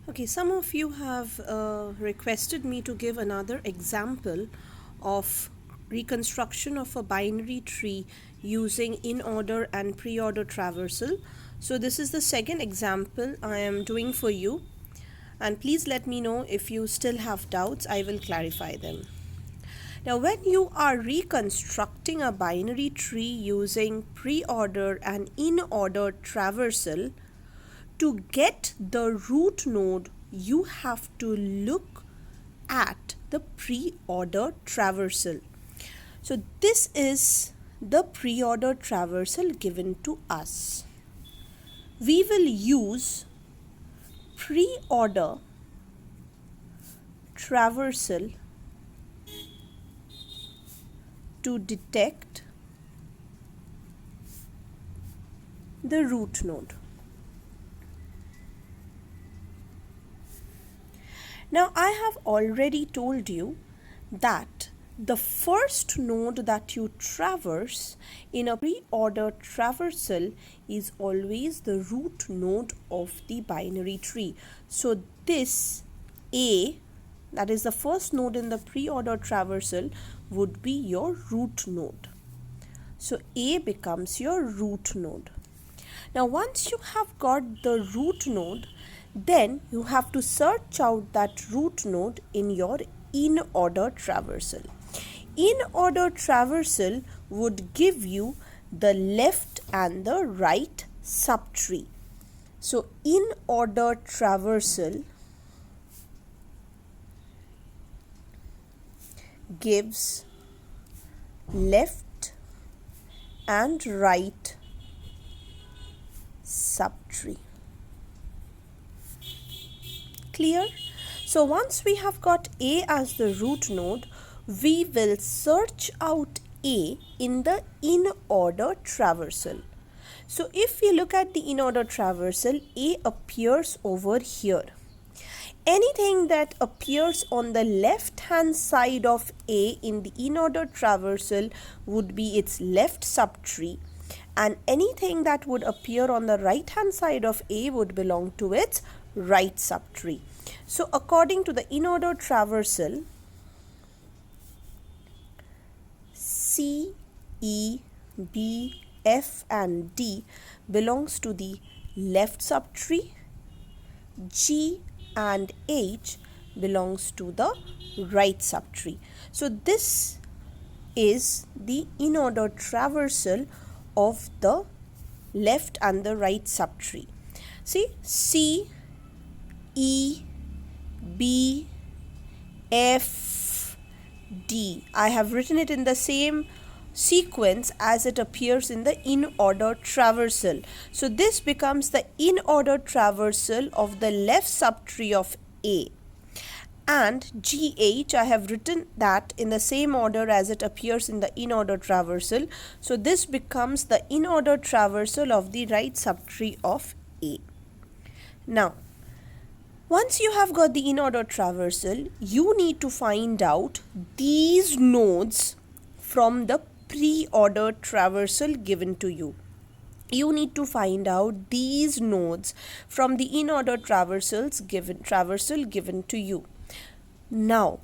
Okay, some of you have requested me to give another example of reconstruction of a binary tree using in-order and pre-order traversal. So this is the second example I am doing for you, and please let me know if you still have doubts. I will clarify them. Now, when you are reconstructing a binary tree using pre-order and in-order traversal, to get the root node, you have to look at the pre-order traversal. So this is the pre-order traversal given to us. We will use pre-order traversal to detect the root node. Now, I have already told you that the first node that you traverse in a pre-order traversal is always the root node of the binary tree. So this A, that is the first node in the pre-order traversal, would be your root node. So A becomes your root node. Now, once you have got the root node, then you have to search out that root node in your in-order traversal. In-order traversal would give you the left and the right subtree. So in-order traversal gives left and right subtree. Clear? So once we have got A as the root node, we will search out A in the in-order traversal. So if we look at the in-order traversal, A appears over here. Anything that appears on the left hand side of A in the in-order traversal would be its left subtree, and anything that would appear on the right hand side of A would belong to its right subtree. So according to the in-order traversal, C, E, B, F and D belongs to the left subtree. G and H belongs to the right subtree. So this is the in-order traversal of the left and the right subtree. See, C, E, B, F, D. I have written it in the same sequence as it appears in the in-order traversal. So this becomes the in-order traversal of the left subtree of A. And GH, I have written that in the same order as it appears in the in-order traversal. So this becomes the in-order traversal of the right subtree of A. Now, once you have got the in-order traversal, you need to find out these nodes from the pre-order traversal given to you. You need to find out these nodes from the in-order traversal given to you. Now,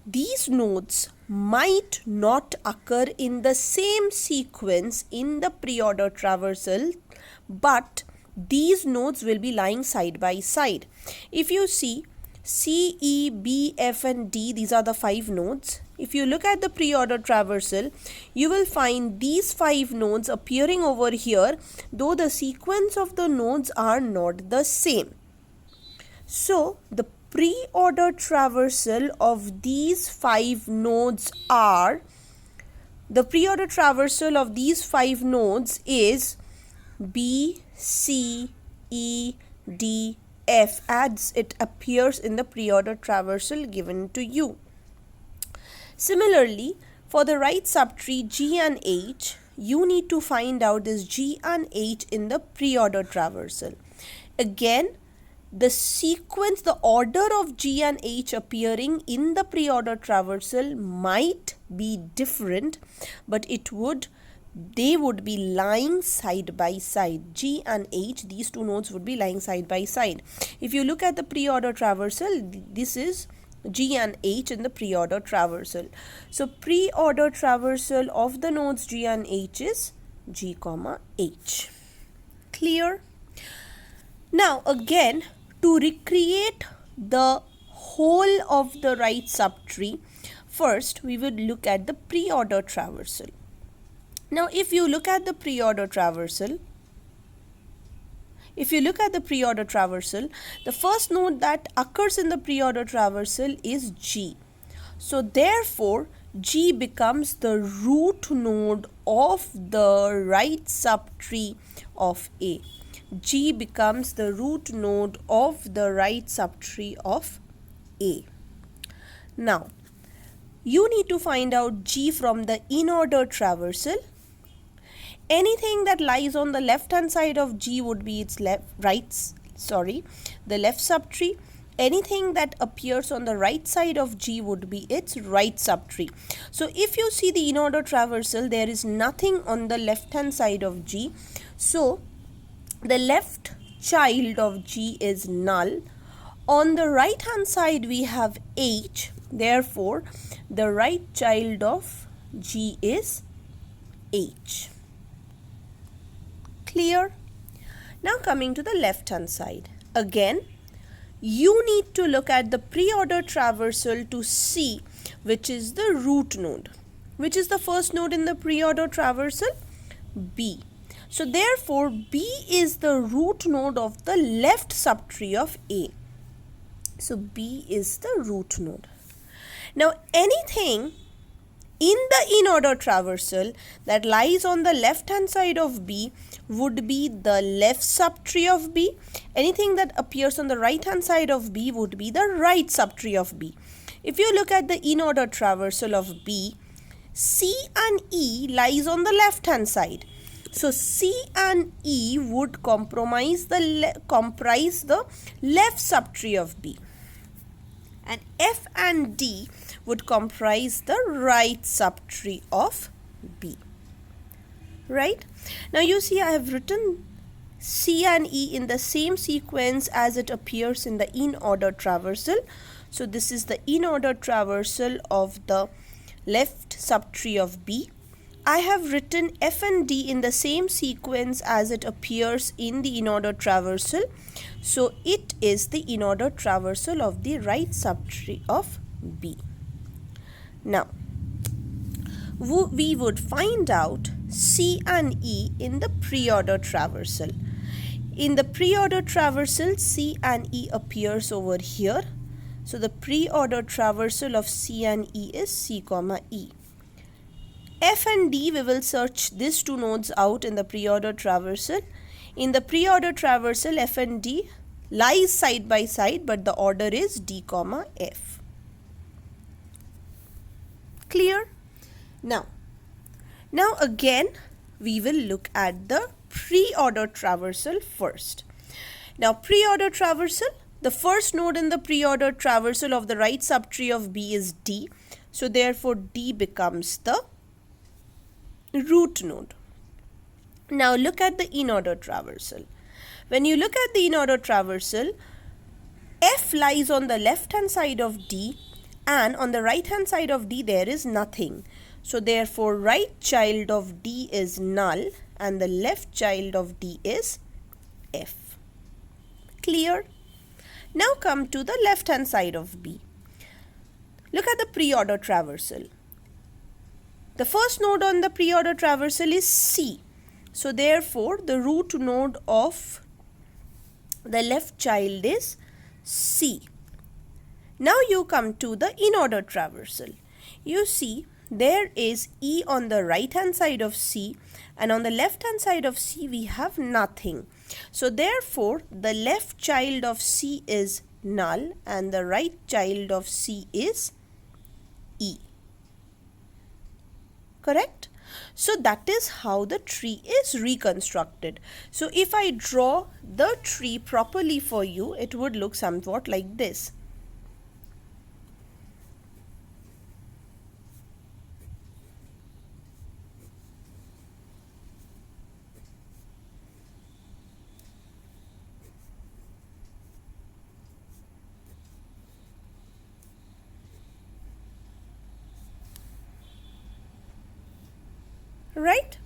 these nodes might not occur in the same sequence in the pre-order traversal, but these nodes will be lying side by side. If you see C, E, B, F and D, these are the 5 nodes. If you look at the pre-order traversal, you will find these 5 nodes appearing over here, though the sequence of the nodes are not the same. So the pre-order traversal of these 5 nodes are, the pre-order traversal of these 5 nodes is B, C, E, D, F as it appears in the pre-order traversal given to you. Similarly, for the right subtree G and H, you need to find out this G and H in the pre-order traversal. Again, the sequence, the order of G and H appearing in the pre-order traversal might be different, but it would they would be lying side by side. G and H, these two nodes would be lying side by side. If you look at the pre-order traversal, this is G and H in the pre-order traversal. So pre-order traversal of the nodes G and H is G comma H. Clear? Now again, to recreate the whole of the right subtree, first we would look at the pre-order traversal. Now if you look at the pre-order traversal, the first node that occurs in the pre-order traversal is G. So therefore, G becomes the root node of the right subtree of A. G becomes the root node of the right subtree of A. Now, you need to find out G from the in-order traversal. Anything that lies on the left hand side of G would be its the left subtree. Anything that appears on the right side of G would be its right subtree. So if you see the in-order traversal, there is nothing on the left hand side of G. So the left child of G is null. On the right hand side we have H. Therefore, the right child of G is H. Clear? Now coming to the left hand side. Again, you need to look at the pre-order traversal to see which is the root node. Which is the first node in the pre-order traversal? B. So therefore, B is the root node of the left subtree of A. So B is the root node. Now anything in the in-order traversal that lies on the left hand side of B would be the left subtree of B. Anything that appears on the right hand side of B would be the right subtree of B. If you look at the in-order traversal of B, C and E lies on the left hand side. So C and E would comprise the left subtree of B. And F and D would comprise the right subtree of B. Right? Now you see I have written C and E in the same sequence as it appears in the in-order traversal. So this is the in-order traversal of the left subtree of B. I have written F and D in the same sequence as it appears in the in-order traversal. So it is the in-order traversal of the right subtree of B. Now, we would find out C and E in the pre-order traversal. In the pre-order traversal, C and E appears over here. So the pre-order traversal of C and E is C comma E. F and D, we will search these two nodes out in the pre-order traversal. In the pre-order traversal, F and D lies side by side, but the order is D comma F. Clear? Now again, we will look at the pre-order traversal first. Now pre-order traversal, the first node in the pre-order traversal of the right subtree of B is D. So therefore D becomes the root node. Now look at the in-order traversal. When you look at the in-order traversal, F lies on the left hand side of D and on the right hand side of D there is nothing. So therefore right child of D is null and the left child of D is F. Clear? Now come to the left hand side of B. Look at the pre-order traversal. The first node on the pre-order traversal is C. So therefore the root node of the left child is C. Now you come to the in-order traversal. You see there is E on the right hand side of C and on the left hand side of C we have nothing. So therefore the left child of C is null and the right child of C is E. Correct? So that is how the tree is reconstructed. So if I draw the tree properly for you, it would look somewhat like this. right?